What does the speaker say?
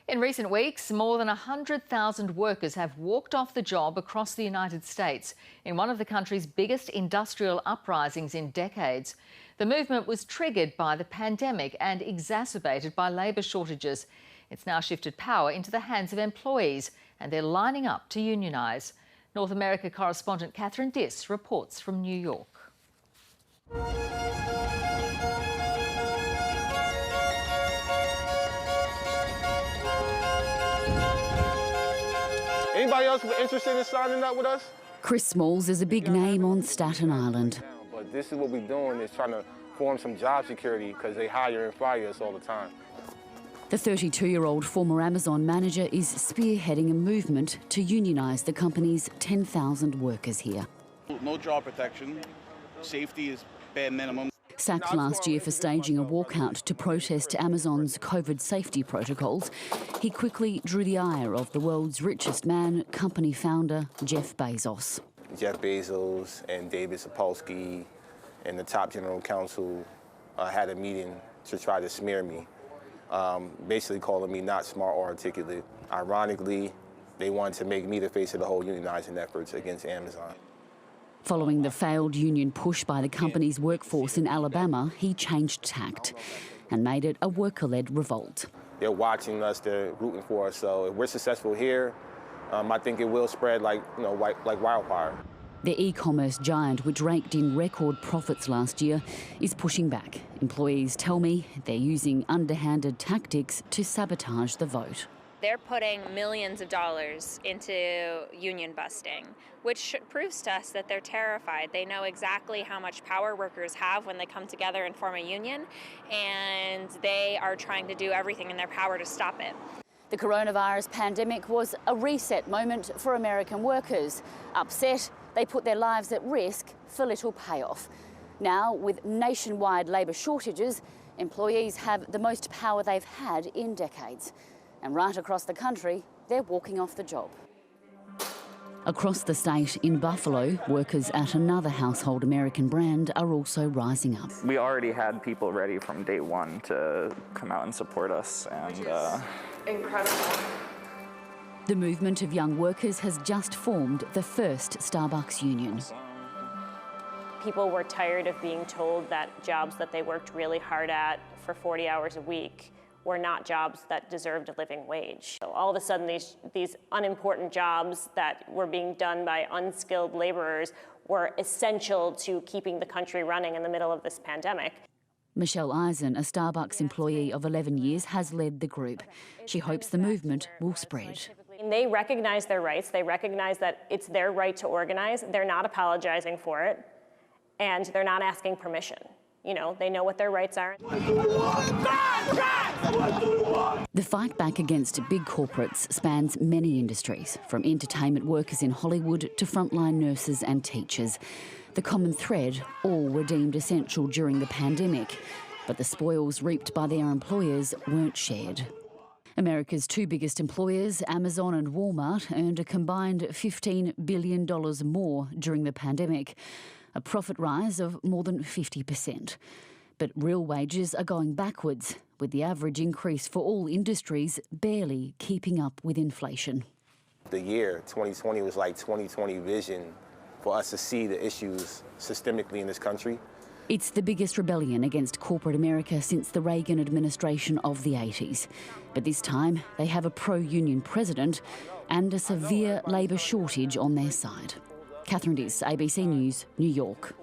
In recent weeks, more than 100,000 workers have walked off the job across the United States in one of the country's biggest industrial uprisings in decades. The movement was triggered by the pandemic and exacerbated by labour shortages. It's now shifted power into the hands of employees and they're lining up to unionise. North America correspondent Catherine Diss reports from New York. Anybody else interested in signing up with us? Chris Smalls is a big name on Staten Island. But this is what we're doing, is trying to form some job security because they hire and fire us all the time. The 32-year-old former Amazon manager is spearheading a movement to unionise the company's 10,000 workers here. No job protection, safety is bare minimum. Sacked last year for staging a walkout to protest Amazon's COVID safety protocols, he quickly drew the ire of the world's richest man, company founder Jeff Bezos. Jeff Bezos and David Sapolsky and the top general counsel had a meeting to try to smear me, basically calling me not smart or articulate. Ironically, they wanted to make me the face of the whole unionizing efforts against Amazon. Following the failed union push by the company's workforce in Alabama, he changed tact and made it a worker-led revolt. They're watching us, they're rooting for us, so if we're successful here, I think it will spread like wildfire. The e-commerce giant, which raked in record profits last year, is pushing back. Employees tell me they're using underhanded tactics to sabotage the vote. They're putting millions of dollars into union busting, which proves to us that they're terrified. They know exactly how much power workers have when they come together and form a union, and they are trying to do everything in their power to stop it. The coronavirus pandemic was a reset moment for American workers. Upset, they put their lives at risk for little payoff. Now, with nationwide labour shortages, employees have the most power they've had in decades. And right across the country, they're walking off the job. Across the state in Buffalo, workers at another household American brand are also rising up. We already had people ready from day one to come out and support us. And incredible. The movement of young workers has just formed the first Starbucks union. People were tired of being told that jobs that they worked really hard at for 40 hours a week were not jobs that deserved a living wage. So all of a sudden, these unimportant jobs that were being done by unskilled laborers were essential to keeping the country running in the middle of this pandemic. Michelle Eisen, a Starbucks employee of 11 years, has led the group. She hopes the movement will spread. And they recognize their rights. They recognize that it's their right to organize. They're not apologizing for it, and they're not asking permission. You know, they know what their rights are. The fight back against big corporates spans many industries, from entertainment workers in Hollywood to frontline nurses and teachers. The common thread, all were deemed essential during the pandemic, but the spoils reaped by their employers weren't shared. America's two biggest employers, Amazon and Walmart, earned a combined $15 billion more during the pandemic, a profit rise of more than 50%. But real wages are going backwards, with the average increase for all industries barely keeping up with inflation. The year 2020 was like 2020 vision for us to see the issues systemically in this country. It's the biggest rebellion against corporate America since the Reagan administration of the 80s. But this time, they have a pro-union president and a severe labour shortage on their side. Catherine Diss, ABC News, New York.